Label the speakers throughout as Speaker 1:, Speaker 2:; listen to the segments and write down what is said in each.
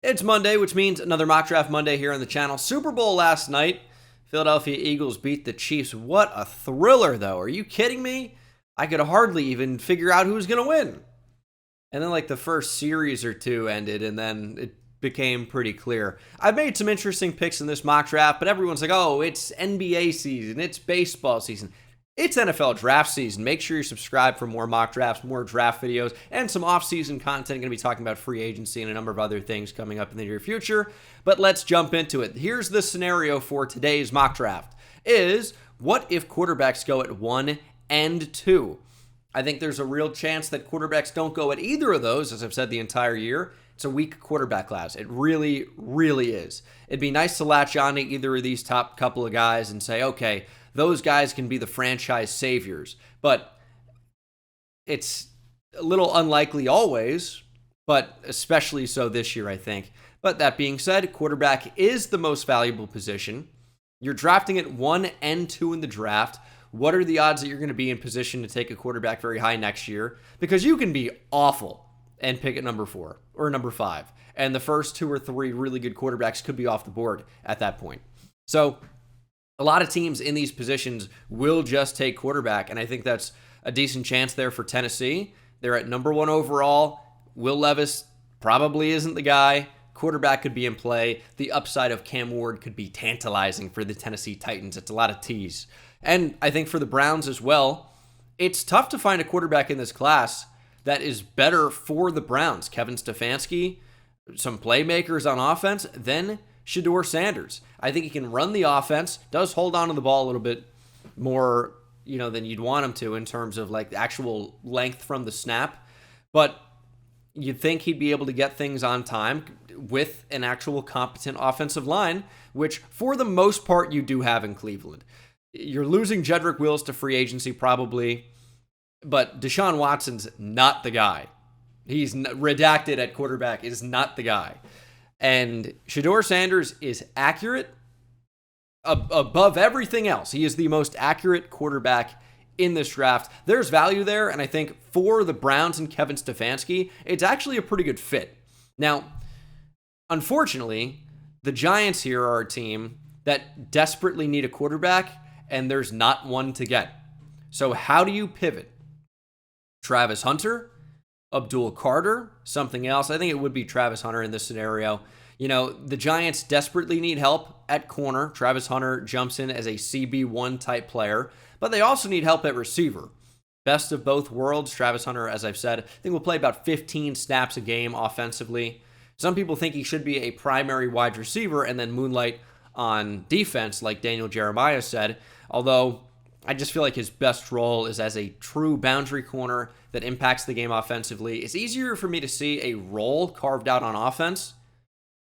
Speaker 1: It's Monday, which means another Mock Draft Monday here on the channel. Super Bowl last night. Philadelphia Eagles beat the Chiefs. What a thriller, though. Are you kidding me? I could hardly even figure out who was going to win. And then, the first series or two ended, and then it became pretty clear. I've made some interesting picks in this mock draft, but everyone's like, oh, it's NBA season, it's baseball season. It's NFL draft season. Make sure you subscribe for more mock drafts, more draft videos, and some off-season content. Going to be talking about free agency and a number of other things coming up in the near future. But let's jump into it. Here's the scenario for today's mock draft is, what if quarterbacks go at 1 and 2? I think there's a real chance that quarterbacks don't go at either of those, as I've said the entire year. It's a weak quarterback class. It really, really is. It'd be nice to latch on to either of these top couple of guys and say, okay, those guys can be the franchise saviors. But it's a little unlikely always, but especially so this year, I think. But that being said, quarterback is the most valuable position. You're drafting at 1 and 2 in the draft. What are the odds that you're going to be in position to take a quarterback very high next year? Because you can be awful and pick at number 4 or number 5. And the first 2 or 3 really good quarterbacks could be off the board at that point. So a lot of teams in these positions will just take quarterback, and I think that's a decent chance there for Tennessee. They're at number 1 overall. Will Levis probably isn't the guy. Quarterback could be in play. The upside of Cam Ward could be tantalizing for the Tennessee Titans. It's a lot of T's. And I think for the Browns as well, it's tough to find a quarterback in this class that is better for the Browns. Kevin Stefanski, some playmakers on offense, then Shedeur Sanders. I think he can run the offense, does hold on to the ball a little bit more, than you'd want him to in terms of actual length from the snap. But you'd think he'd be able to get things on time with an actual competent offensive line, which for the most part you do have in Cleveland. You're losing Jedrick Wills to free agency probably, but Deshaun Watson's not the guy. He's redacted at quarterback, is not the guy. And Shedeur Sanders is accurate above everything else. He is the most accurate quarterback in this draft. There's value there, and I think for the Browns and Kevin Stefanski, it's actually a pretty good fit. Now, unfortunately, the Giants here are a team that desperately need a quarterback, and there's not one to get. So how do you pivot? Travis Hunter? Abdul Carter? Something else? I think it would be Travis Hunter in this scenario. The Giants desperately need help at corner. Travis Hunter jumps in as a CB1 type player, but they also need help at receiver. Best of both worlds. Travis Hunter, as I've said, I think will play about 15 snaps a game offensively. Some people think he should be a primary wide receiver and then moonlight on defense, like Daniel Jeremiah said, although I just feel like his best role is as a true boundary corner that impacts the game offensively. It's easier for me to see a role carved out on offense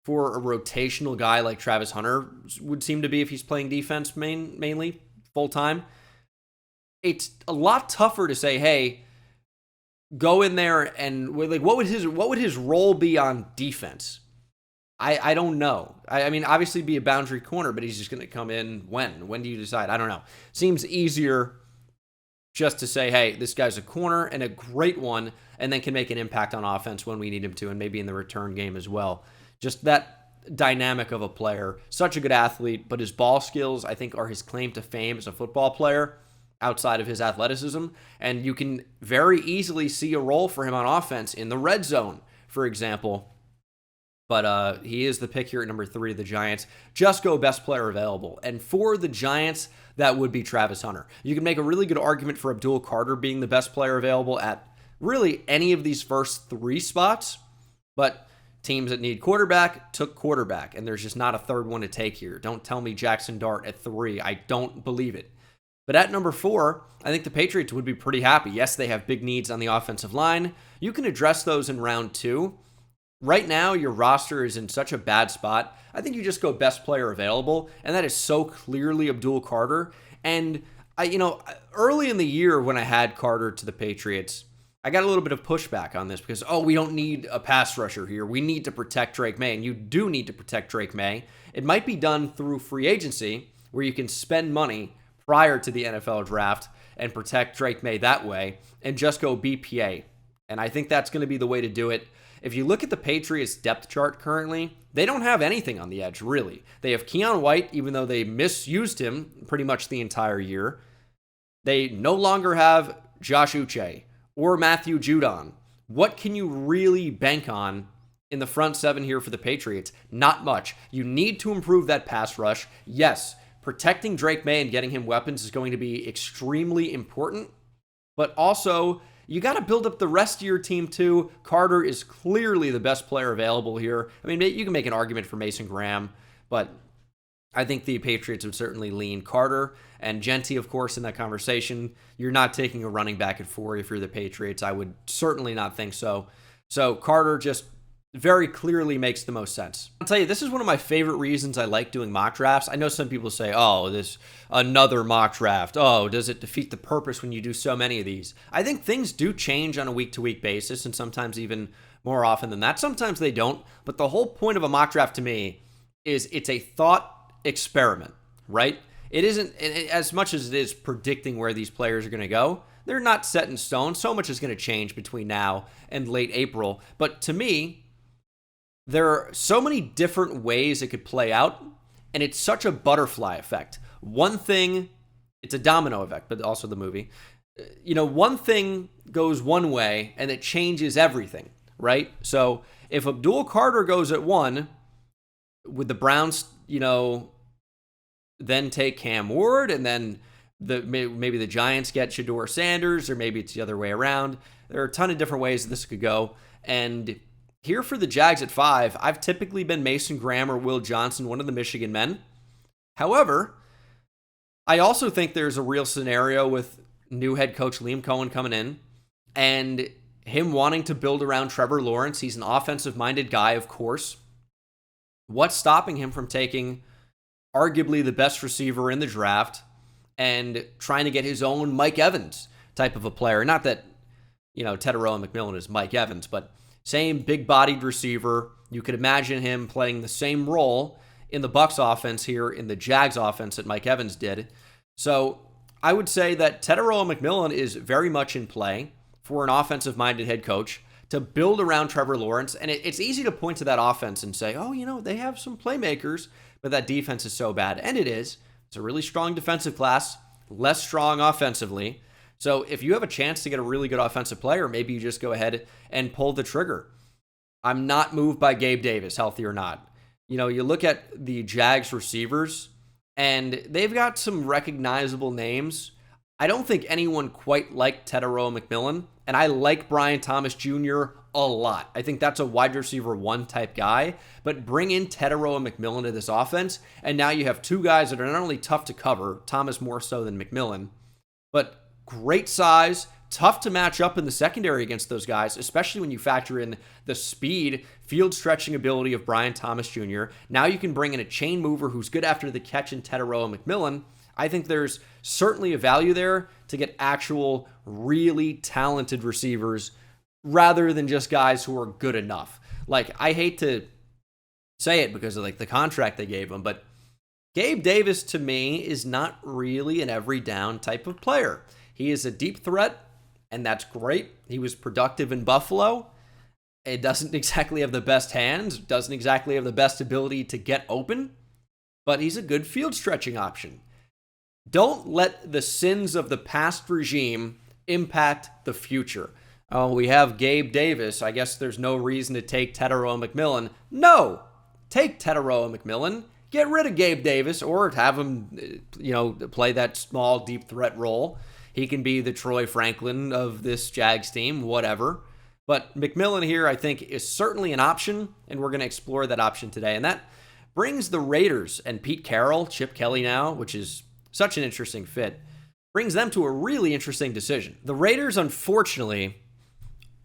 Speaker 1: for a rotational guy like Travis Hunter would seem to be if he's playing defense mainly full-time. It's a lot tougher to say, hey, go in there and what would his role be on defense? I don't know. I mean, obviously be a boundary corner, but he's just going to come in when? When do you decide? I don't know. Seems easier just to say, hey, this guy's a corner and a great one, and then can make an impact on offense when we need him to, and maybe in the return game as well. Just that dynamic of a player. Such a good athlete, but his ball skills, I think, are his claim to fame as a football player outside of his athleticism. And you can very easily see a role for him on offense in the red zone, for example. But he is the pick here at number 3 of the Giants. Just go best player available. And for the Giants, that would be Travis Hunter. You can make a really good argument for Abdul Carter being the best player available at really any of these first 3 spots. But teams that need quarterback took quarterback, and there's just not a third one to take here. Don't tell me Jackson Dart at 3. I don't believe it. But at number 4, I think the Patriots would be pretty happy. Yes, they have big needs on the offensive line. You can address those in round 2. Right now, your roster is in such a bad spot. I think you just go best player available, and that is so clearly Abdul Carter. And early in the year when I had Carter to the Patriots, I got a little bit of pushback on this because, we don't need a pass rusher here. We need to protect Drake May, and you do need to protect Drake May. It might be done through free agency, where you can spend money prior to the NFL draft and protect Drake May that way, and just go BPA. And I think that's going to be the way to do it. If you look at the Patriots depth chart currently, they don't have anything on the edge, really. They have Keon White, even though they misused him pretty much the entire year. They no longer have Josh Uche or Matthew Judon. What can you really bank on in the front seven here for the Patriots? Not much. You need to improve that pass rush. Yes, protecting Drake May and getting him weapons is going to be extremely important, but also you got to build up the rest of your team too. Carter is clearly the best player available here. I mean, you can make an argument for Mason Graham, but I think the Patriots would certainly lean Carter and Genty, of course, in that conversation. You're not taking a running back at 4 if you're the Patriots. I would certainly not think so. So Carter just very clearly makes the most sense. I'll tell you, this is one of my favorite reasons I like doing mock drafts. I know some people say, oh, this another mock draft. Oh, does it defeat the purpose when you do so many of these? I think things do change on a week-to-week basis, and sometimes even more often than that. Sometimes they don't, but the whole point of a mock draft to me is it's a thought experiment, right? It isn't, as much as it is predicting where these players are going to go, they're not set in stone. So much is going to change between now and late April. But to me, there are so many different ways it could play out, and it's such a butterfly effect. One thing, it's a domino effect, but also the movie. One thing goes one way, and it changes everything, right? So if Abdul Carter goes at 1, would the Browns, then take Cam Ward, and then maybe the Giants get Shedeur Sanders, or maybe it's the other way around. There are a ton of different ways this could go, and here for the Jags at 5, I've typically been Mason Graham or Will Johnson, one of the Michigan men. However, I also think there's a real scenario with new head coach Liam Cohen coming in and him wanting to build around Trevor Lawrence. He's an offensive-minded guy, of course. What's stopping him from taking arguably the best receiver in the draft and trying to get his own Mike Evans type of a player? Not that, Teteroa McMillan is Mike Evans, but same big-bodied receiver. You could imagine him playing the same role in the Bucs offense here in the Jags offense that Mike Evans did. So I would say that Teteroa McMillan is very much in play for an offensive-minded head coach to build around Trevor Lawrence. And it's easy to point to that offense and say, oh, they have some playmakers, but that defense is so bad. And it is. It's a really strong defensive class, less strong offensively. So if you have a chance to get a really good offensive player, maybe you just go ahead and pull the trigger. I'm not moved by Gabe Davis, healthy or not. You look at the Jags receivers, and they've got some recognizable names. I don't think anyone quite like Teteroa McMillan, and I like Brian Thomas Jr. a lot. I think that's a wide receiver 1 type guy, but bring in Teteroa McMillan to this offense, and now you have 2 guys that are not only tough to cover, Thomas more so than McMillan, but great size, tough to match up in the secondary against those guys, especially when you factor in the speed, field stretching ability of Brian Thomas Jr. Now you can bring in a chain mover who's good after the catch in Teteroa McMillan. I think there's certainly a value there to get actual really talented receivers rather than just guys who are good enough. I hate to say it because of the contract they gave him, but Gabe Davis to me is not really an every down type of player. He is a deep threat, and that's great. He was productive in Buffalo. It doesn't exactly have the best hands, doesn't exactly have the best ability to get open, but he's a good field stretching option. Don't let the sins of the past regime impact the future. Oh, we have Gabe Davis. I guess there's no reason to take Teteroa McMillan. No! Take Teteroa McMillan. Get rid of Gabe Davis or have him, play that small, deep threat role. He can be the Troy Franklin of this Jags team, whatever. But McMillan here, I think, is certainly an option, and we're going to explore that option today. And that brings the Raiders and Pete Carroll, Chip Kelly now, which is such an interesting fit, brings them to a really interesting decision. The Raiders, unfortunately,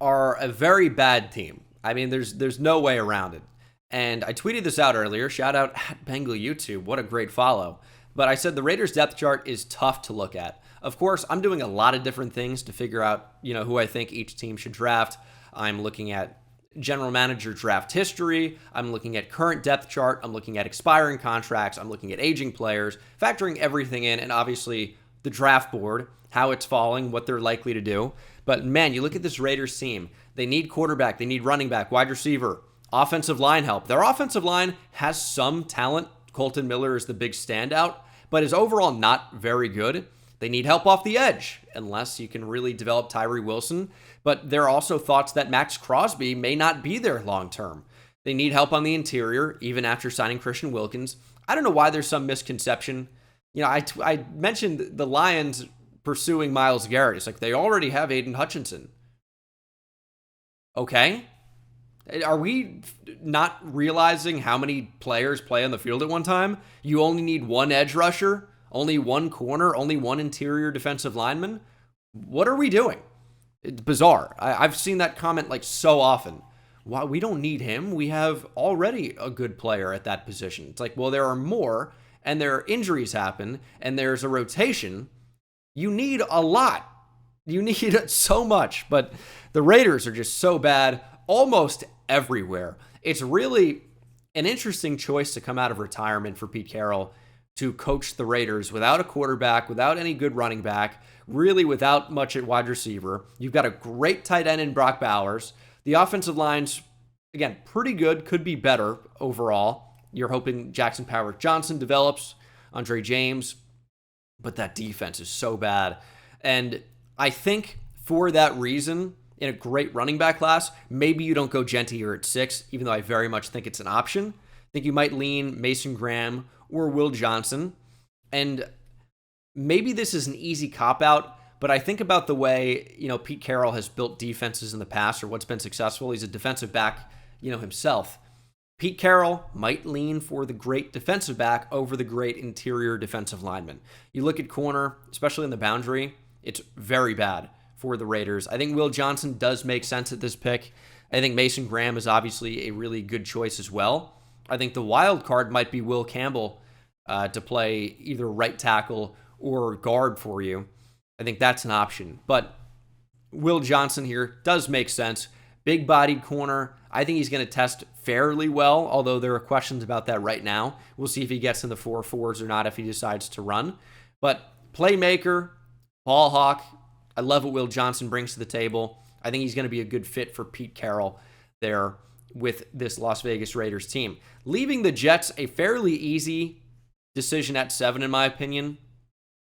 Speaker 1: are a very bad team. I mean, there's no way around it. And I tweeted this out earlier. Shout out at Bengal YouTube. What a great follow. But I said the Raiders depth chart is tough to look at. Of course, I'm doing a lot of different things to figure out, who I think each team should draft. I'm looking at general manager draft history. I'm looking at current depth chart. I'm looking at expiring contracts. I'm looking at aging players, factoring everything in, and obviously the draft board, how it's falling, what they're likely to do. But man, you look at this Raiders team. They need quarterback. They need running back, wide receiver, offensive line help. Their offensive line has some talent. Colton Miller is the big standout, but is overall not very good. They need help off the edge, unless you can really develop Tyree Wilson. But there are also thoughts that Max Crosby may not be there long term. They need help on the interior, even after signing Christian Wilkins. I don't know why there's some misconception. You know, I mentioned the Lions pursuing Myles Garrett. It's like they already have Aiden Hutchinson. Okay. Are we not realizing how many players play on the field at one time? You only need one edge rusher, only one corner, only one interior defensive lineman. What are we doing? It's bizarre. I've seen that comment like so often. Why we don't need him? We have already a good player at that position. It's like, well, there are more, and there are injuries happen, and there's a rotation. You need a lot. You need so much, but the Raiders are just so bad almost everywhere. It's really an interesting choice to come out of retirement for Pete Carroll to coach the Raiders without a quarterback, without any good running back, really without much at wide receiver. You've got a great tight end in Brock Bowers. The offensive line's, again, pretty good, could be better overall. You're hoping Jackson Powers-Johnson develops, Andre James, but that defense is so bad. And I think for that reason, in a great running back class, maybe you don't go Genti here at 6, even though I very much think it's an option. I think you might lean Mason Graham or Will Johnson. And maybe this is an easy cop-out, but I think about the way, Pete Carroll has built defenses in the past, or what's been successful. He's a defensive back, himself. Pete Carroll might lean for the great defensive back over the great interior defensive lineman. You look at corner, especially in the boundary, it's very bad for the Raiders. I think Will Johnson does make sense at this pick. I think Mason Graham is obviously a really good choice as well. I think the wild card might be Will Campbell to play either right tackle or guard for you. I think that's an option. But Will Johnson here does make sense. Big-bodied corner. I think he's going to test fairly well, although there are questions about that right now. We'll see if he gets in the 4.4s or not if he decides to run. But playmaker, ball hawk. I love what Will Johnson brings to the table. I think he's going to be a good fit for Pete Carroll there with this Las Vegas Raiders team. Leaving the Jets, a fairly easy decision at 7, in my opinion.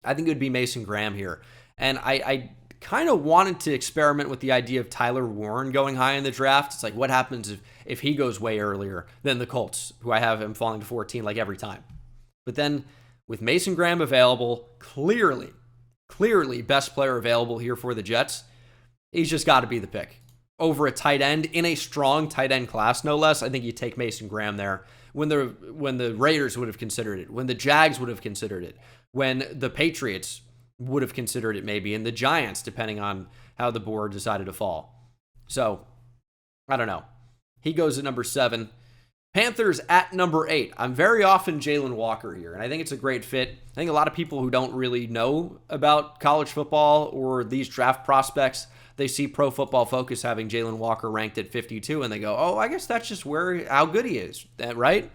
Speaker 1: I think it would be Mason Graham here. And I kind of wanted to experiment with the idea of Tyler Warren going high in the draft. It's like, what happens if he goes way earlier than the Colts, who I have him falling to 14 like every time. But then with Mason Graham available, clearly best player available here for the Jets, he's just got to be the pick. Over a tight end in a strong tight end class, no less. I think you take Mason Graham there when the Raiders would have considered it, when the Jags would have considered it, when the Patriots would have considered it maybe, and the Giants, depending on how the board decided to fall. So, I don't know. He goes at number 7. Panthers at number 8. I'm very often Jalen Walker here, and I think it's a great fit. I think a lot of people who don't really know about college football or these draft prospects, they see Pro Football Focus having Jalen Walker ranked at 52, and they go, oh, I guess that's just how good he is, right?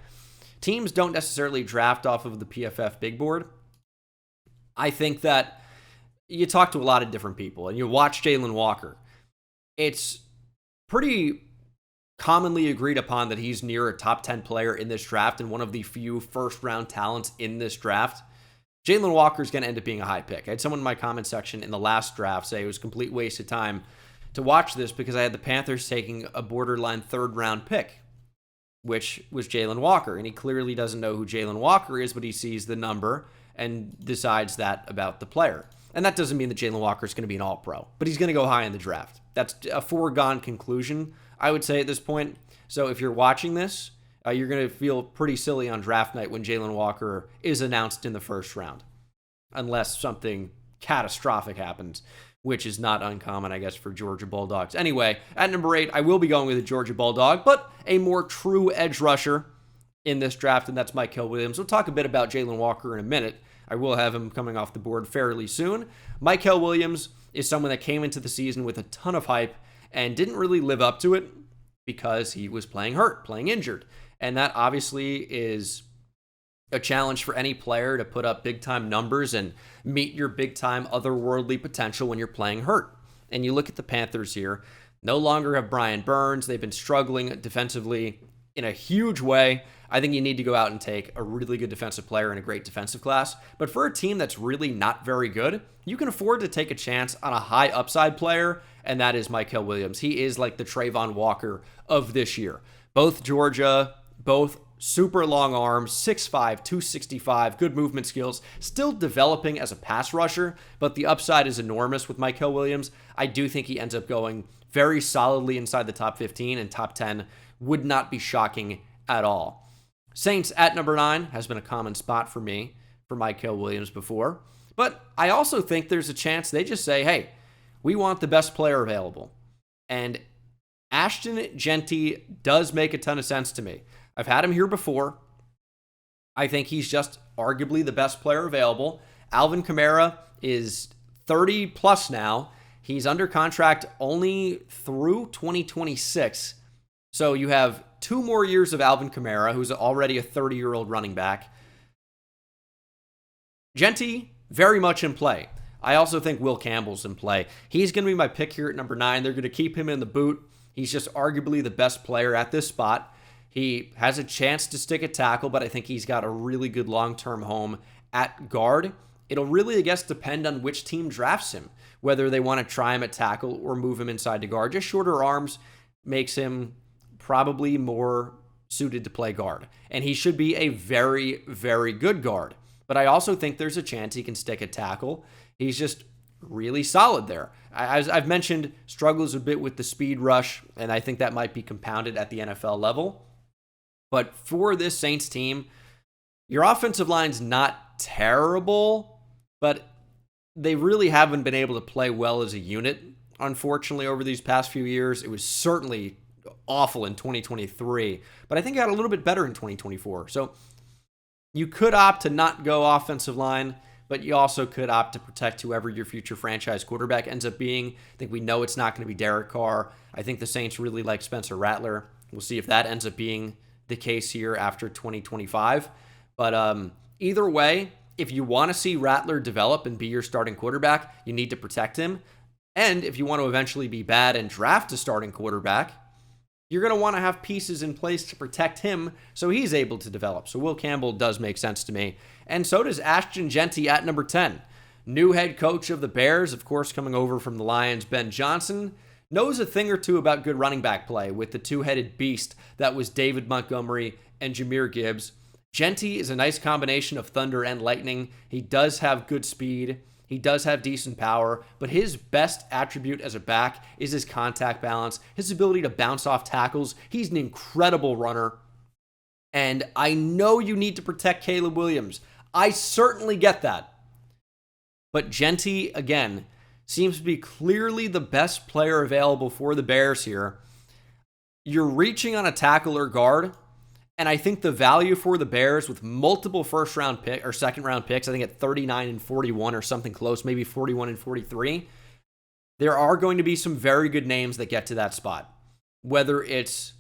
Speaker 1: Teams don't necessarily draft off of the PFF big board. I think that you talk to a lot of different people, and you watch Jalen Walker. It's pretty commonly agreed upon that he's near a top 10 player in this draft and one of the few first-round talents in this draft. Jalen Walker is going to end up being a high pick. I had someone in my comment section in the last draft say it was a complete waste of time to watch this because I had the Panthers taking a borderline third-round pick, which was Jalen Walker. And he clearly doesn't know who Jalen Walker is, but he sees the number and decides that about the player. And that doesn't mean that Jalen Walker is going to be an all-pro, but he's going to go high in the draft. That's a foregone conclusion, I would say, at this point. So if you're watching this, you're going to feel pretty silly on draft night when Jalen Walker is announced in the first round, unless something catastrophic happens, which is not uncommon, I guess, for Georgia Bulldogs. Anyway, at number 8, I will be going with a Georgia Bulldog, but a more true edge rusher in this draft, and that's Mykel Williams. We'll talk a bit about Jalen Walker in a minute. I will have him coming off the board fairly soon. Mykel Williams is someone that came into the season with a ton of hype and didn't really live up to it because he was playing hurt, playing injured. And that obviously is a challenge for any player to put up big-time numbers and meet your big-time otherworldly potential when you're playing hurt. And you look at the Panthers here, no longer have Brian Burns. They've been struggling defensively in a huge way. I think you need to go out and take a really good defensive player in a great defensive class. But for a team that's really not very good, you can afford to take a chance on a high upside player, and that is Mykel Williams. He is like the Trayvon Walker of this year. Both Georgia, both super long arms, 6'5", 265, good movement skills, still developing as a pass rusher, but the upside is enormous with Mykel Williams. I do think he ends up going very solidly inside the top 15, and top 10 would not be shocking at all. Saints at number 9 has been a common spot for me for Mykel Williams before, but I also think there's a chance they just say, hey, we want the best player available. And Ashton Jeanty does make a ton of sense to me. I've had him here before. I think he's just arguably the best player available. Alvin Kamara is 30 plus now. He's under contract only through 2026. So you have 2 more years of Alvin Kamara, who's already a 30-year-old running back. Jeanty, very much in play. I also think Will Campbell's in play. He's going to be my pick here at number 9. They're going to keep him in the boot. He's just arguably the best player at this spot. He has a chance to stick a tackle, but I think he's got a really good long-term home at guard. It'll really, I guess, depend on which team drafts him, whether they want to try him at tackle or move him inside to guard. Just shorter arms makes him probably more suited to play guard. And he should be a very, very good guard. But I also think there's a chance he can stick a tackle. He's just really solid there. As I've mentioned, struggles a bit with the speed rush, and I think that might be compounded at the NFL level. But for this Saints team, your offensive line's not terrible, but they really haven't been able to play well as a unit, unfortunately, over these past few years. It was certainly awful in 2023, but I think it got a little bit better in 2024. So you could opt to not go offensive line, but you also could opt to protect whoever your future franchise quarterback ends up being. I think we know it's not going to be Derek Carr. I think the Saints really like Spencer Rattler. We'll see if that ends up being the case here after 2025. But either way, if you want to see Rattler develop and be your starting quarterback, you need to protect him. And if you want to eventually be bad and draft a starting quarterback, you're going to want to have pieces in place to protect him so he's able to develop. So Will Campbell does make sense to me. And so does Ashton Jeanty at number 10. New head coach of the Bears, of course, coming over from the Lions, Ben Johnson, knows a thing or two about good running back play with the two-headed beast that was David Montgomery and Jahmyr Gibbs. Jeanty is a nice combination of thunder and lightning. He does have good speed. He does have decent power, but his best attribute as a back is his contact balance, his ability to bounce off tackles. He's an incredible runner. And I know you need to protect Caleb Williams. I certainly get that. But Jeanty, again, seems to be clearly the best player available for the Bears here. You're reaching on a tackle or guard, and I think the value for the Bears with multiple first-round pick or second-round picks, I think at 39 and 41 or something close, maybe 41 and 43, there are going to be some very good names that get to that spot. Whether it's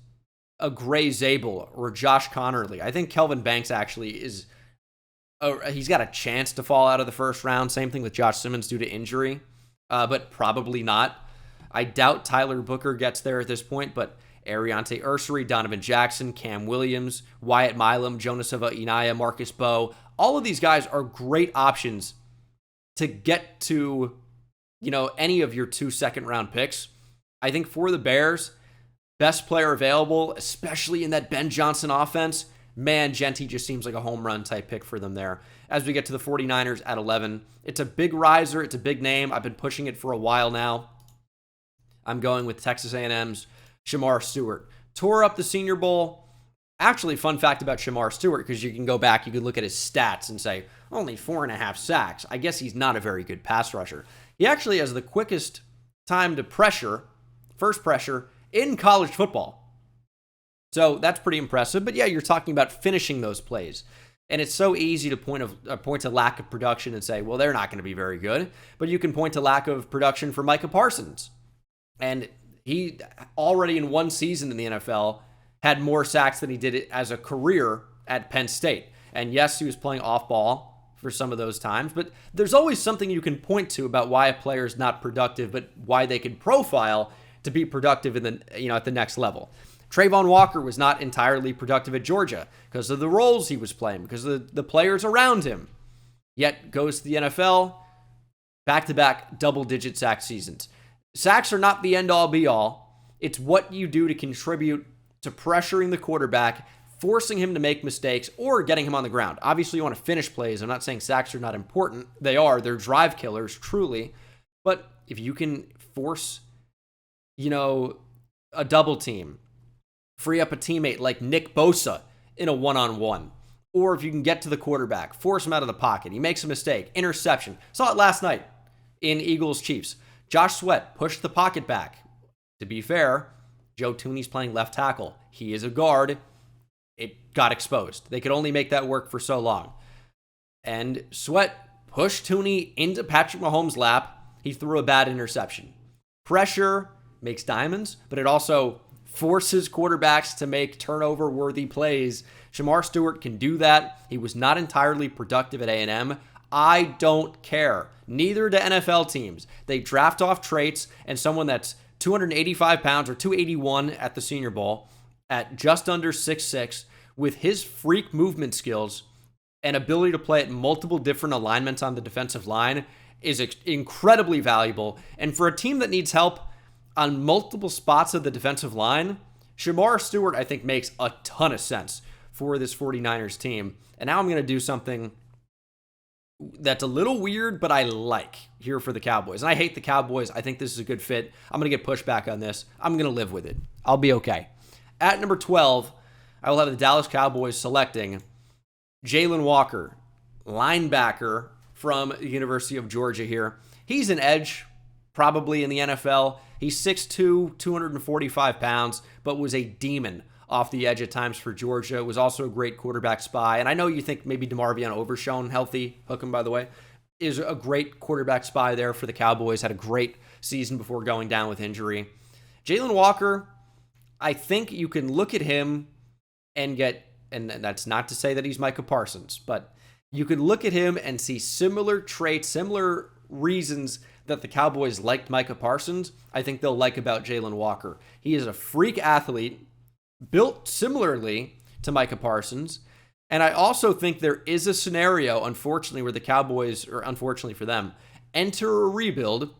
Speaker 1: a Gray Zabel or Josh Connerly. I think Kelvin Banks actually is, he's got a chance to fall out of the first round. Same thing with Josh Simmons due to injury, but probably not. I doubt Tyler Booker gets there at this point, but Ariante Ursery, Donovan Jackson, Cam Williams, Wyatt Milam, Jonasova Inaya, Marcus Bowe. All of these guys are great options to get to, any of your 2 second-round picks. I think for the Bears, best player available, especially in that Ben Johnson offense, man, Jeanty just seems like a home run type pick for them there. As we get to the 49ers at 11, it's a big riser. It's a big name. I've been pushing it for a while now. I'm going with Texas A&M's Shamar Stewart. Tore up the Senior Bowl. Actually, fun fact about Shamar Stewart, because you can go back, you can look at his stats and say, only 4.5 sacks. I guess he's not a very good pass rusher. He actually has the quickest time to pressure, first pressure, in college football. So that's pretty impressive. But yeah, you're talking about finishing those plays. And it's so easy to point to lack of production and say, well, they're not going to be very good. But you can point to lack of production for Micah Parsons. And he already in one season in the NFL had more sacks than he did it as a career at Penn State. And yes, he was playing off ball for some of those times, but there's always something you can point to about why a player is not productive, but why they can profile to be productive in the at the next level. Trayvon Walker was not entirely productive at Georgia because of the roles he was playing, because of the players around him. Yet goes to the NFL, back-to-back double-digit sack seasons. Sacks are not the end-all, be-all. It's what you do to contribute to pressuring the quarterback, forcing him to make mistakes, or getting him on the ground. Obviously, you want to finish plays. I'm not saying sacks are not important. They are. They're drive killers, truly. But if you can force, a double team, free up a teammate like Nick Bosa in a one-on-one, or if you can get to the quarterback, force him out of the pocket, he makes a mistake, interception. Saw it last night in Eagles-Chiefs. Josh Sweat pushed the pocket back. To be fair, Joe Thuney's playing left tackle. He is a guard. It got exposed. They could only make that work for so long. And Sweat pushed Thuney into Patrick Mahomes' lap. He threw a bad interception. Pressure makes diamonds, but it also forces quarterbacks to make turnover-worthy plays. Shamar Stewart can do that. He was not entirely productive at A&M. I don't care. Neither do NFL teams. They draft off traits, and someone that's 285 pounds or 281 at the Senior Bowl at just under 6'6", with his freak movement skills and ability to play at multiple different alignments on the defensive line is incredibly valuable. And for a team that needs help on multiple spots of the defensive line, Shamar Stewart, I think, makes a ton of sense for this 49ers team. And now I'm going to do something that's a little weird, but I like here for the Cowboys. And I hate the Cowboys. I think this is a good fit. I'm going to get pushback on this. I'm going to live with it. I'll be okay. At number 12, I will have the Dallas Cowboys selecting Jalen Walker, linebacker from the University of Georgia here. He's an edge, probably in the NFL. He's 6'2", 245 pounds, but was a demon off the edge at times for Georgia. Was also a great quarterback spy. And I know you think maybe DeMarvion Overshown, healthy, hook him by the way, is a great quarterback spy there for the Cowboys. Had a great season before going down with injury. Jalen Walker, I think you can look at him and that's not to say that he's Micah Parsons, but you could look at him and see similar traits, similar reasons that the Cowboys liked Micah Parsons. I think they'll like about Jalen Walker. He is a freak athlete, built similarly to Micah Parsons. And I also think there is a scenario, unfortunately, where the Cowboys, or unfortunately for them, enter a rebuild,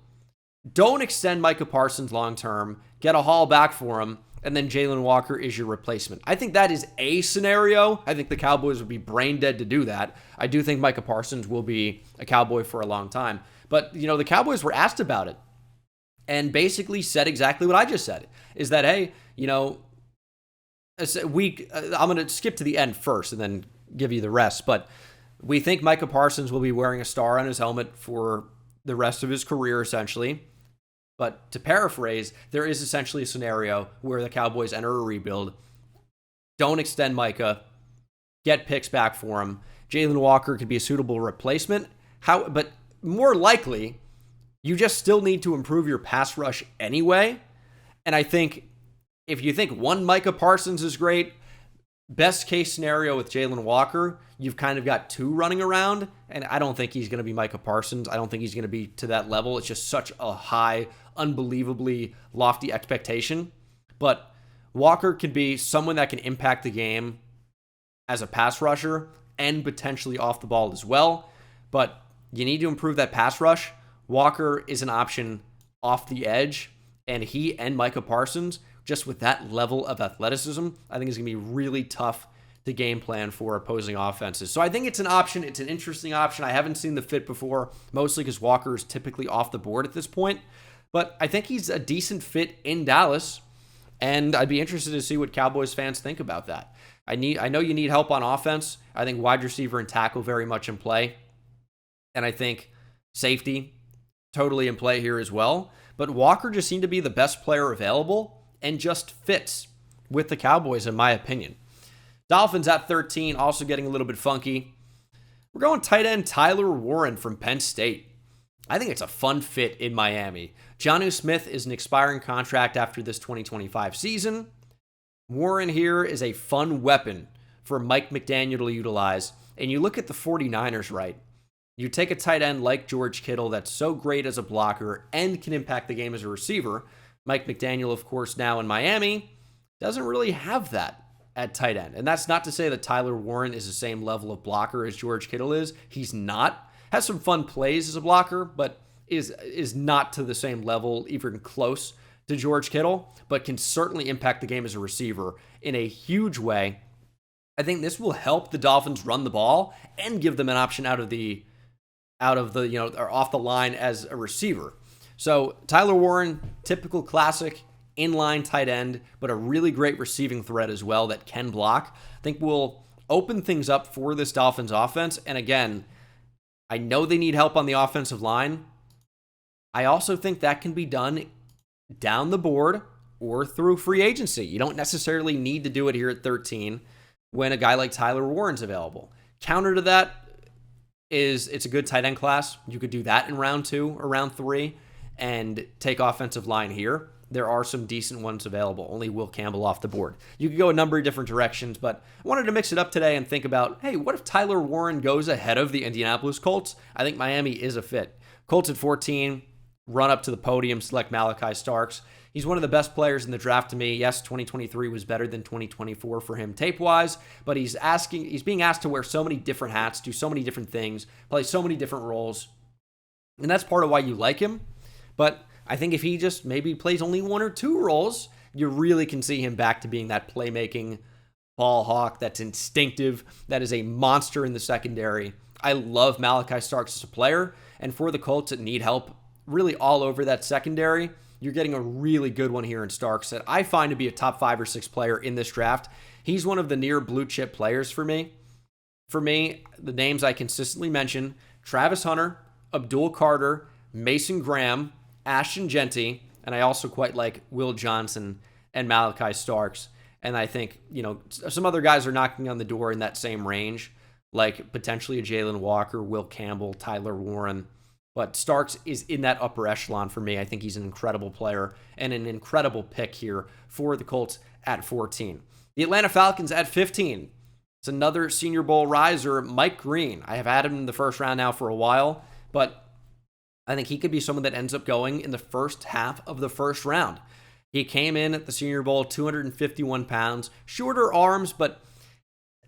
Speaker 1: don't extend Micah Parsons long-term, get a haul back for him, and then Jalen Walker is your replacement. I think that is a scenario. I think the Cowboys would be brain dead to do that. I do think Micah Parsons will be a Cowboy for a long time. But, the Cowboys were asked about it and basically said exactly what I just said, is that, hey, I'm going to skip to the end first and then give you the rest. But we think Micah Parsons will be wearing a star on his helmet for the rest of his career, essentially. But to paraphrase, there is essentially a scenario where the Cowboys enter a rebuild, don't extend Micah, get picks back for him. Jalen Walker could be a suitable replacement. But more likely, you just still need to improve your pass rush anyway. And I think if you think one Micah Parsons is great, best case scenario with Jalen Walker, you've kind of got two running around, and I don't think he's going to be Micah Parsons. I don't think he's going to be to that level. It's just such a high, unbelievably lofty expectation. But Walker could be someone that can impact the game as a pass rusher and potentially off the ball as well. But you need to improve that pass rush. Walker is an option off the edge, and he and Micah Parsons, just with that level of athleticism, I think it's going to be really tough to game plan for opposing offenses. So I think it's an option. It's an interesting option. I haven't seen the fit before, mostly because Walker is typically off the board at this point. But I think he's a decent fit in Dallas, and I'd be interested to see what Cowboys fans think about that. I know you need help on offense. I think wide receiver and tackle very much in play. And I think safety totally in play here as well. But Walker just seemed to be the best player available and just fits with the Cowboys, in my opinion. Dolphins at 13, also getting a little bit funky. We're going tight end Tyler Warren from Penn State. I think it's a fun fit in Miami. Jonnu Smith is an expiring contract after this 2025 season. Warren here is a fun weapon for Mike McDaniel to utilize. And you look at the 49ers, right? You take a tight end like George Kittle that's so great as a blocker and can impact the game as a receiver. Mike McDaniel, of course, now in Miami, doesn't really have that at tight end. And that's not to say that Tyler Warren is the same level of blocker as George Kittle is. He's not. Has some fun plays as a blocker, but is not to the same level, even close to George Kittle, but can certainly impact the game as a receiver in a huge way. I think this will help the Dolphins run the ball and give them an option out of the or off the line as a receiver. So Tyler Warren, typical classic inline tight end, but a really great receiving threat as well that can block. I think will open things up for this Dolphins offense. And again, I know they need help on the offensive line. I also think that can be done down the board or through free agency. You don't necessarily need to do it here at 13 when a guy like Tyler Warren's available. Counter to that is it's a good tight end class. You could do that in round 2 or round 3 and take offensive line here. There are some decent ones available. Only Will Campbell off the board. You could go a number of different directions, but I wanted to mix it up today and think about, hey, what if Tyler Warren goes ahead of the Indianapolis Colts? I think Miami is a fit. Colts at 14, run up to the podium, select Malachi Starks. He's one of the best players in the draft to me. Yes, 2023 was better than 2024 for him tape-wise, but he's being asked to wear so many different hats, do so many different things, play so many different roles, and that's part of why you like him. But I think if he just maybe plays only 1 or 2 roles, you really can see him back to being that playmaking ball hawk that's instinctive, that is a monster in the secondary. I love Malachi Starks as a player, and for the Colts that need help really all over that secondary, you're getting a really good one here in Starks that I find to be a top 5 or 6 player in this draft. He's one of the near blue chip players for me. For me, the names I consistently mention, Travis Hunter, Abdul Carter, Mason Graham, Ashton Genty, and I also quite like Will Johnson and Malachi Starks. And I think, some other guys are knocking on the door in that same range, like potentially a Jalen Walker, Will Campbell, Tyler Warren. But Starks is in that upper echelon for me. I think he's an incredible player and an incredible pick here for the Colts at 14. The Atlanta Falcons at 15. It's another Senior Bowl riser, Mike Green. I have had him in the first round now for a while, but I think he could be someone that ends up going in the first half of the first round. He came in at the Senior Bowl, 251 pounds, shorter arms, but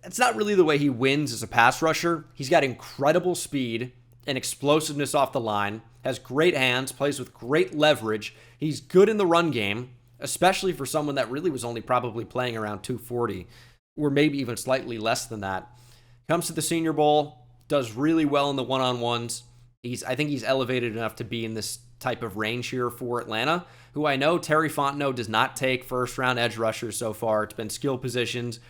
Speaker 1: that's not really the way he wins as a pass rusher. He's got incredible speed and explosiveness off the line, has great hands, plays with great leverage. He's good in the run game, especially for someone that really was only probably playing around 240, or maybe even slightly less than that. Comes to the Senior Bowl, does really well in the one-on-ones. I think he's elevated enough to be in this type of range here for Atlanta, who I know Terry Fontenot does not take first-round edge rushers so far. It's been skill positions,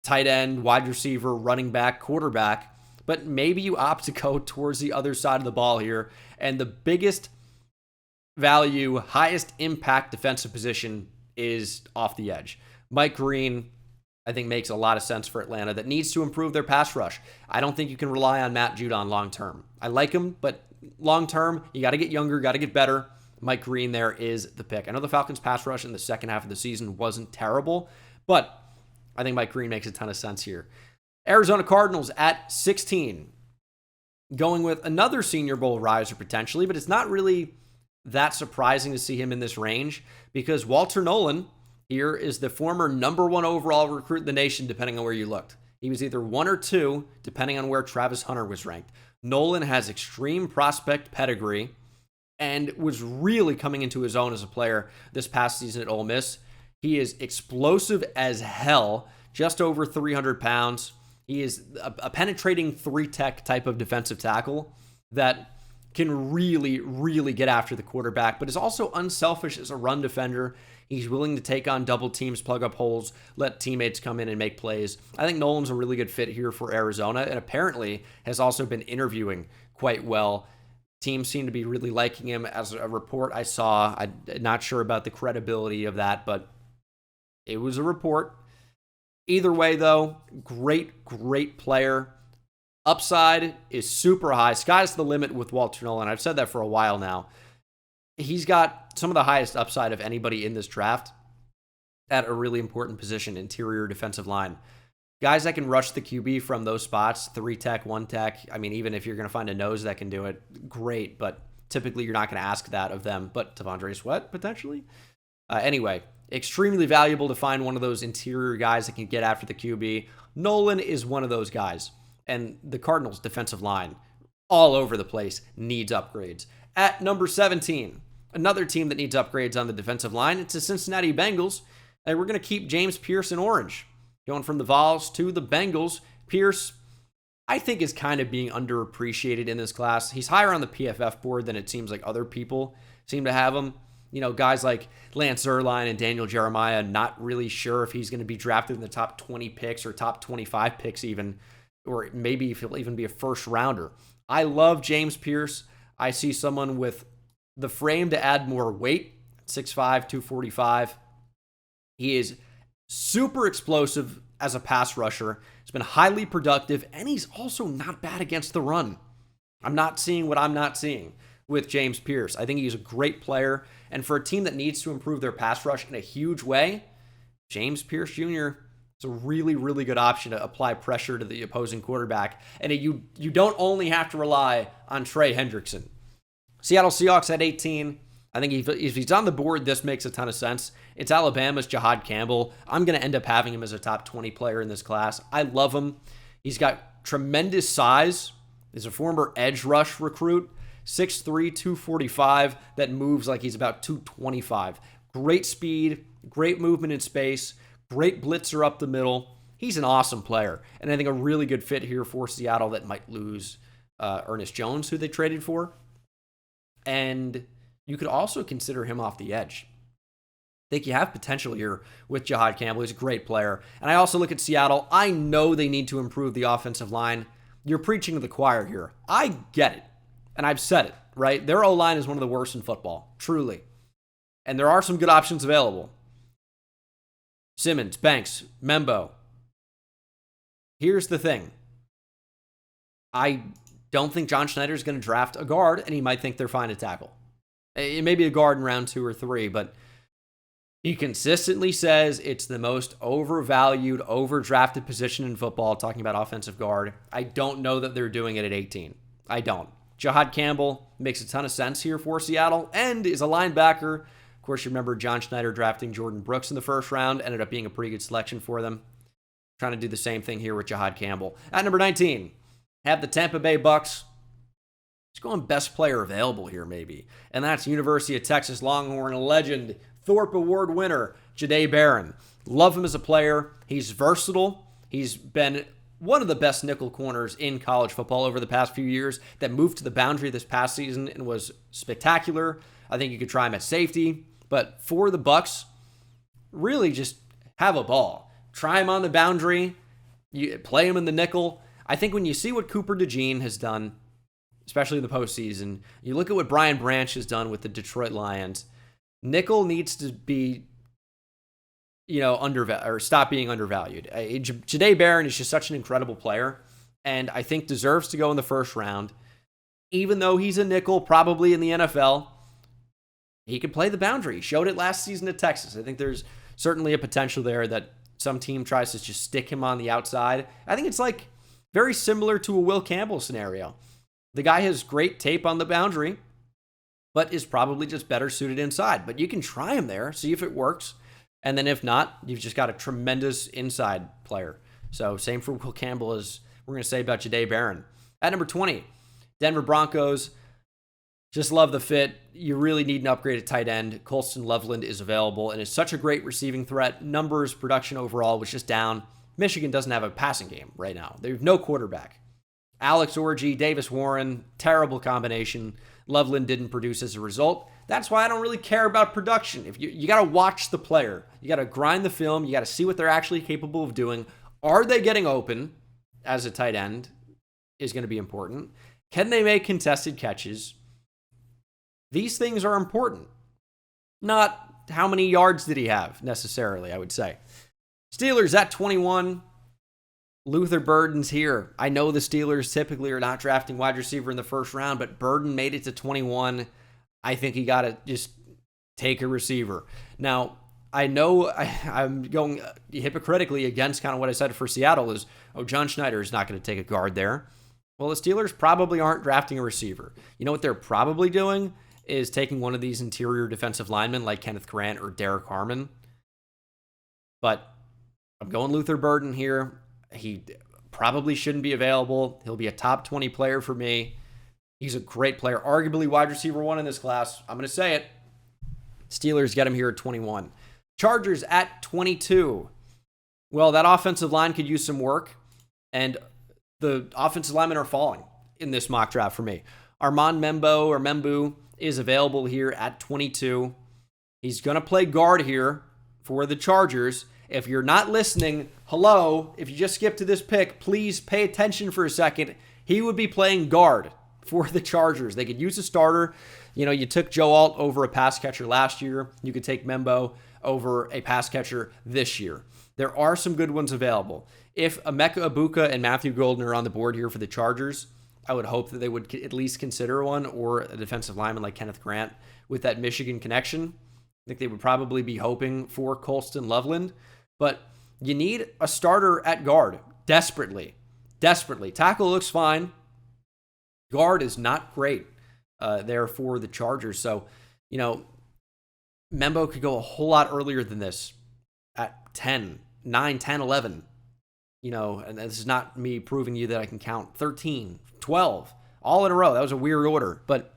Speaker 1: tight end, wide receiver, running back, quarterback. But maybe you opt to go towards the other side of the ball here. And the biggest value, highest impact defensive position is off the edge. Mike Green, I think, makes a lot of sense for Atlanta that needs to improve their pass rush. I don't think you can rely on Matt Judon long-term. I like him, but long-term, you got to get younger, got to get better. Mike Green there is the pick. I know the Falcons' pass rush in the second half of the season wasn't terrible, but I think Mike Green makes a ton of sense here. Arizona Cardinals at 16. Going with another Senior Bowl riser potentially, but it's not really that surprising to see him in this range because Walter Nolan here is the former number 1 overall recruit in the nation, depending on where you looked. He was either 1 or 2, depending on where Travis Hunter was ranked. Nolan has extreme prospect pedigree and was really coming into his own as a player this past season at Ole Miss. He is explosive as hell, just over 300 pounds. He is a penetrating 3-tech type of defensive tackle that can really, really get after the quarterback, but is also unselfish as a run defender. He's willing to take on double teams, plug up holes, let teammates come in and make plays. I think Nolan's a really good fit here for Arizona, and apparently has also been interviewing quite well. Teams seem to be really liking him. As a report I saw, I'm not sure about the credibility of that, but it was a report. Either way, though, great player. Upside is super high. Sky's the limit with Walter Nolan. I've said that for a while now. He's got some of the highest upside of anybody in this draft at a really important position, interior defensive line. Guys that can rush the QB from those spots, 3-tech, 1-tech. I mean, even if you're going to find a nose that can do it, great. But typically you're not going to ask that of them. But T'Vondre Sweat, potentially. Anyway, extremely valuable to find one of those interior guys that can get after the QB. Nolan is one of those guys. And the Cardinals' defensive line, all over the place, needs upgrades. At number 17, another team that needs upgrades on the defensive line, it's the Cincinnati Bengals. And we're going to keep James Pierce in orange. Going from the Vols to the Bengals. Pierce, I think, is kind of being underappreciated in this class. He's higher on the PFF board than it seems like other people seem to have him. You know, guys like Lance Zierlein and Daniel Jeremiah, not really sure if he's going to be drafted in the top 20 picks or top 25 picks even, or maybe if he'll even be a first rounder. I love James Pierce. I see someone with the frame to add more weight, 6'5", 245. He is super explosive as a pass rusher. He's been highly productive, and he's also not bad against the run. I'm not seeing what I'm not seeing with James Pierce. I think he's a great player, and for a team that needs to improve their pass rush in a huge way, James Pierce Jr. is a really, really good option to apply pressure to the opposing quarterback, and you don't only have to rely on Trey Hendrickson. Seattle Seahawks at 18. I think if he's on the board, this makes a ton of sense. It's Alabama's Jahad Campbell. I'm going to end up having him as a top 20 player in this class. I love him. He's got tremendous size. He's a former edge rush recruit. 6'3", 245, that moves like he's about 225. Great speed, great movement in space, great blitzer up the middle. He's an awesome player, and I think a really good fit here for Seattle that might lose Ernest Jones, who they traded for. And you could also consider him off the edge. I think you have potential here with Jahad Campbell. He's a great player. And I also look at Seattle. I know they need to improve the offensive line. You're preaching to the choir here. I get it. And I've said it, right? Their O-line is one of the worst in football, truly. And there are some good options available. Simmons, Banks, Membo. Here's the thing. I don't think John Schneider is going to draft a guard, and he might think they're fine to tackle. It may be a guard in round 2 or 3, but he consistently says it's the most overvalued, overdrafted position in football, talking about offensive guard. I don't know that they're doing it at 18. I don't. Jahad Campbell makes a ton of sense here for Seattle and is a linebacker. Of course, you remember John Schneider drafting Jordan Brooks in the first round. Ended up being a pretty good selection for them. Trying to do the same thing here with Jahad Campbell. At number 19, have the Tampa Bay Bucks. He's going best player available here, maybe. And that's University of Texas Longhorn legend, Thorpe Award winner, Jahdae Barron. Love him as a player. He's versatile. He's been one of the best nickel corners in college football over the past few years, that moved to the boundary this past season and was spectacular. I think you could try him at safety. But for the Bucks, really just have a ball. Try him on the boundary. You play him in the nickel. I think when you see what Cooper DeJean has done, especially in the postseason, you look at what Brian Branch has done with the Detroit Lions, nickel needs to be, stop being undervalued. Jahdae Barron is just such an incredible player, and I think deserves to go in the first round. Even though he's a nickel, probably in the NFL, he could play the boundary. He showed it last season at Texas. I think there's certainly a potential there that some team tries to just stick him on the outside. I think it's like very similar to a Will Campbell scenario. The guy has great tape on the boundary, but is probably just better suited inside. But you can try him there, see if it works. And then if not, you've just got a tremendous inside player. So same for Will Campbell as we're going to say about Jahdae Barron. At number 20, Denver Broncos. Just love the fit. You really need an upgrade at tight end. Colston Loveland is available and is such a great receiving threat. Numbers, production overall was just down. Michigan doesn't have a passing game right now. They have no quarterback. Alex Orji, Davis Warren, terrible combination. Loveland didn't produce as a result. That's why I don't really care about production. If you got to watch the player. You got to grind the film. You got to see what they're actually capable of doing. Are they getting open as a tight end is going to be important. Can they make contested catches? These things are important. Not how many yards did he have necessarily, I would say. Steelers at 21. Luther Burden's here. I know the Steelers typically are not drafting wide receiver in the first round, but Burden made it to 21. I think he got to just take a receiver. Now, I know I'm going hypocritically against kind of what I said for Seattle is, John Schneider is not going to take a guard there. Well, the Steelers probably aren't drafting a receiver. You know what they're probably doing? is taking one of these interior defensive linemen like Kenneth Grant or Derek Harmon. But I'm going Luther Burden here. He probably shouldn't be available. He'll be a top 20 player for me. He's a great player, arguably wide receiver 1 in this class. I'm going to say it. Steelers get him here at 21. Chargers at 22. Well, that offensive line could use some work, and the offensive linemen are falling in this mock draft for me. Armand Membu is available here at 22. He's going to play guard here for the Chargers. If you're not listening, hello, if you just skipped to this pick, please pay attention for a second. He would be playing guard for the Chargers. They could use a starter. You know, you took Joe Alt over a pass catcher last year. You could take Membo over a pass catcher this year. There are some good ones available. If Emeka Ibuka and Matthew Golden are on the board here for the Chargers, I would hope that they would at least consider one, or a defensive lineman like Kenneth Grant with that Michigan connection. I think they would probably be hoping for Colston Loveland. But you need a starter at guard desperately. Desperately. Tackle looks fine. Guard is not great there for the Chargers. So, you know, Membo could go a whole lot earlier than this at 10, 9, 10, 11. You know, and this is not me proving you that I can count 13, 12, all in a row. That was a weird order. But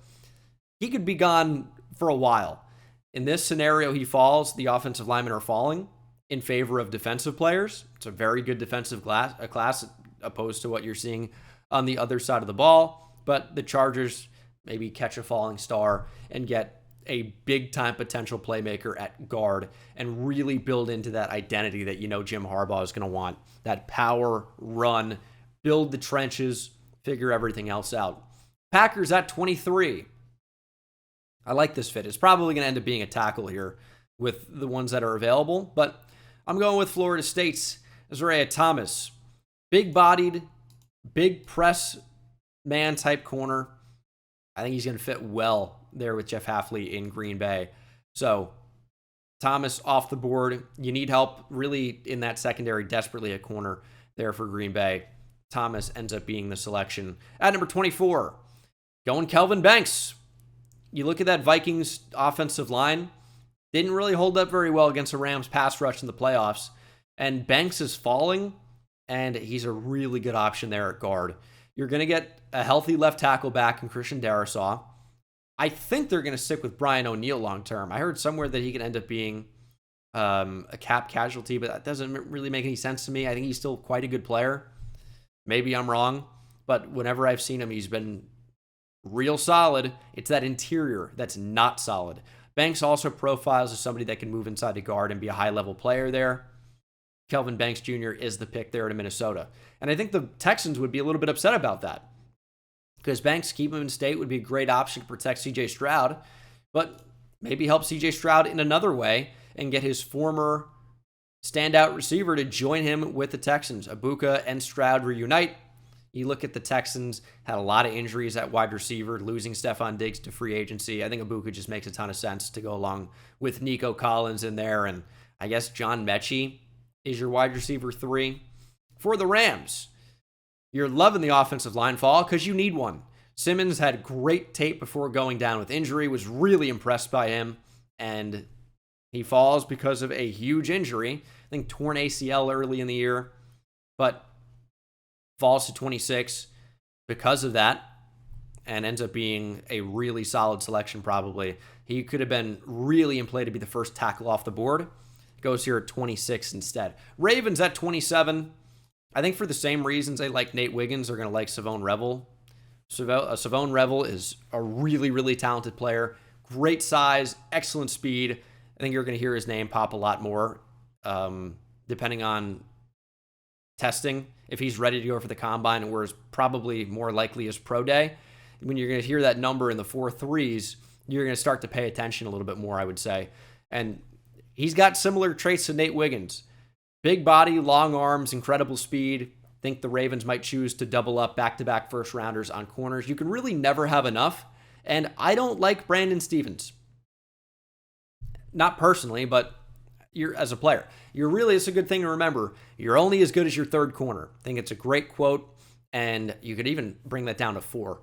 Speaker 1: he could be gone for a while. In this scenario, he falls. The offensive linemen are falling in favor of defensive players. It's a very good defensive class opposed to what you're seeing on the other side of the ball. But the Chargers maybe catch a falling star and get a big-time potential playmaker at guard and really build into that identity that you know Jim Harbaugh is going to want. That power, run, build the trenches, figure everything else out. Packers at 23. I like this fit. It's probably going to end up being a tackle here with the ones that are available, but I'm going with Florida State's Isaiah Thomas. Big-bodied, big press man type corner. I think he's going to fit well there with Jeff Hafley in Green Bay. So Thomas off the board. You need help really in that secondary, desperately at corner there for Green Bay. Thomas ends up being the selection. At number 24, going Kelvin Banks. You look at that Vikings offensive line, didn't really hold up very well against the Rams pass rush in the playoffs. And Banks is falling, and he's a really good option there at guard. You're going to get a healthy left tackle back in Christian Darrisaw. I think they're going to stick with Brian O'Neill long term. I heard somewhere that he could end up being a cap casualty, but that doesn't really make any sense to me. I think he's still quite a good player. Maybe I'm wrong, but whenever I've seen him, he's been real solid. It's that interior that's not solid. Banks also profiles as somebody that can move inside the guard and be a high-level player there. Kelvin Banks Jr. is the pick there to Minnesota. And I think the Texans would be a little bit upset about that, because Banks, keep him in state, would be a great option to protect C.J. Stroud, but maybe help C.J. Stroud in another way and get his former standout receiver to join him with the Texans. Ibuka and Stroud reunite. You look at the Texans, had a lot of injuries at wide receiver, losing Stephon Diggs to free agency. I think Ibuka just makes a ton of sense to go along with Nico Collins in there, and I guess John Mechie is your wide receiver 3. For the Rams, you're loving the offensive line fall because you need one. Simmons had great tape before going down with injury, was really impressed by him, and he falls because of a huge injury. I think torn ACL early in the year, but falls to 26 because of that and ends up being a really solid selection probably. He could have been really in play to be the first tackle off the board. Goes here at 26 instead. Ravens at 27. I think for the same reasons they like Nate Wiggins, they're going to like Savone Revel. Savone Revel is a really, really talented player. Great size, excellent speed. I think you're going to hear his name pop a lot more depending on testing. If he's ready to go for the combine, and whereas probably more likely is pro day, when you're going to hear that number in the 4.3s, you're going to start to pay attention a little bit more, I would say. And he's got similar traits to Nate Wiggins. Big body, long arms, incredible speed. Think the Ravens might choose to double up back-to-back first-rounders on corners. You can really never have enough. And I don't like Brandon Stevens. Not personally, but you're as a player. It's a good thing to remember. You're only as good as your third corner. I think it's a great quote, and you could even bring that down to 4.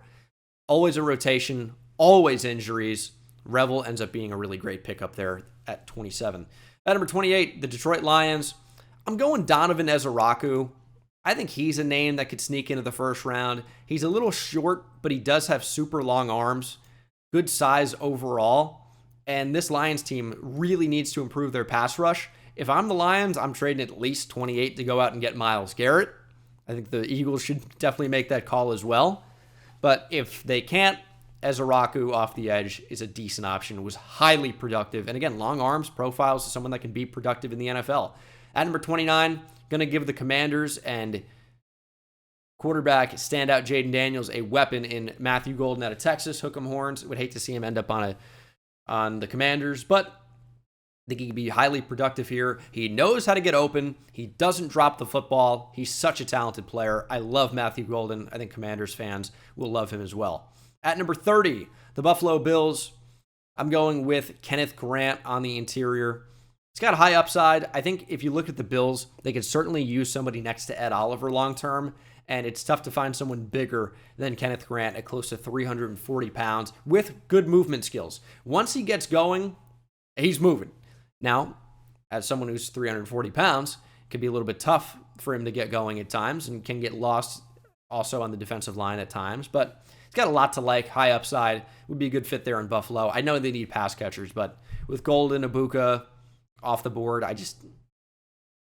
Speaker 1: Always a rotation, always injuries. Revel ends up being a really great pickup there at 27. At number 28, the Detroit Lions. I'm going Donovan Ezeraku. I think he's a name that could sneak into the first round. He's a little short, but he does have super long arms. Good size overall. And this Lions team really needs to improve their pass rush. If I'm the Lions, I'm trading at least 28 to go out and get Myles Garrett. I think the Eagles should definitely make that call as well. But if they can't, Ezeraku off the edge is a decent option. It was highly productive. And again, long arms, profiles, someone that can be productive in the NFL. At number 29, going to give the Commanders and quarterback standout Jaden Daniels a weapon in Matthew Golden out of Texas. Hook 'em horns. Would hate to see him end up on the Commanders, but I think he can be highly productive here. He knows how to get open. He doesn't drop the football. He's such a talented player. I love Matthew Golden. I think Commanders fans will love him as well. At number 30, the Buffalo Bills. I'm going with Kenneth Grant on the interior. He's got a high upside. I think if you look at the Bills, they could certainly use somebody next to Ed Oliver long term, and it's tough to find someone bigger than Kenneth Grant at close to 340 pounds with good movement skills. Once he gets going, he's moving. Now, as someone who's 340 pounds, it can be a little bit tough for him to get going at times and can get lost also on the defensive line at times, but he's got a lot to like. High upside, would be a good fit there in Buffalo. I know they need pass catchers, but with Golden, Ibuka off the board,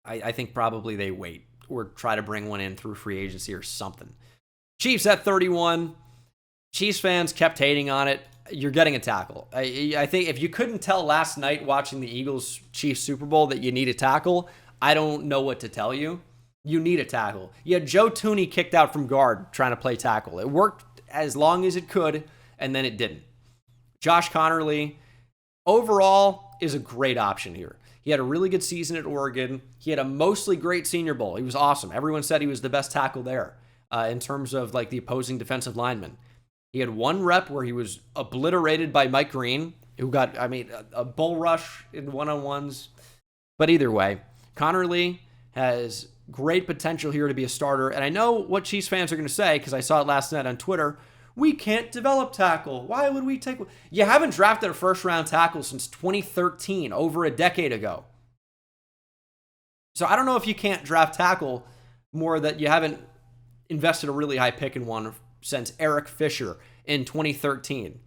Speaker 1: I think probably they wait or try to bring one in through free agency or something. Chiefs at 31. Chiefs fans kept hating on it. You're getting a tackle. I think if you couldn't tell last night watching the Eagles-Chiefs Super Bowl that you need a tackle, I don't know what to tell you. You need a tackle. You had Joe Tooney kicked out from guard trying to play tackle. It worked as long as it could, and then it didn't. Josh Connerly, overall, is a great option here. He had a really good season at Oregon. He had a mostly great Senior Bowl. He was awesome. Everyone said he was the best tackle there in terms of like the opposing defensive lineman. He had one rep where he was obliterated by Mike Green, who got, a bull rush in one-on-ones. But either way, Connerly has great potential here to be a starter. And I know what Chiefs fans are going to say, because I saw it last night on Twitter. We can't develop tackle. Why would we take... You haven't drafted a first-round tackle since 2013, over a decade ago. So I don't know if you can't draft tackle more that you haven't invested a really high pick in one since Eric Fisher in 2013.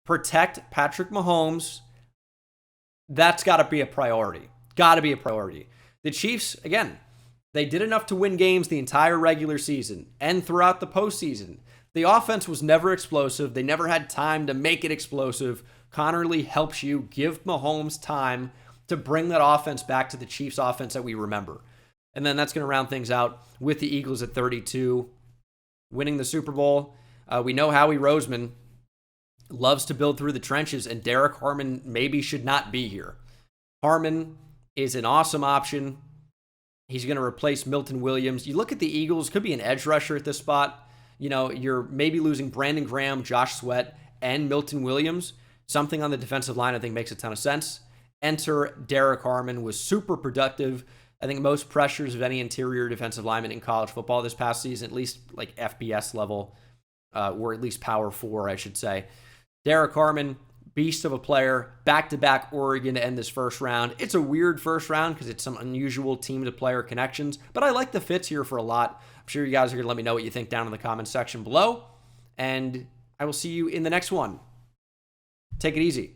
Speaker 1: Protect Patrick Mahomes. That's got to be a priority. Got to be a priority. The Chiefs, again, they did enough to win games the entire regular season and throughout the postseason. The offense was never explosive. They never had time to make it explosive. Connerly helps you give Mahomes time to bring that offense back to the Chiefs offense that we remember. And then that's going to round things out with the Eagles at 32, winning the Super Bowl. We know Howie Roseman loves to build through the trenches, and Derek Harmon maybe should not be here. Harmon is an awesome option. He's going to replace Milton Williams. You look at the Eagles, could be an edge rusher at this spot. You know, you're maybe losing Brandon Graham, Josh Sweat, and Milton Williams. Something on the defensive line I think makes a ton of sense. Enter Derek Harmon, was super productive. I think most pressures of any interior defensive lineman in college football this past season, at least like FBS level, or at least Power 4, I should say. Derek Harmon, beast of a player, back-to-back Oregon to end this first round. It's a weird first round because it's some unusual team-to-player connections, but I like the fits here for a lot. I'm sure you guys are going to let me know what you think down in the comments section below, and I will see you in the next one. Take it easy.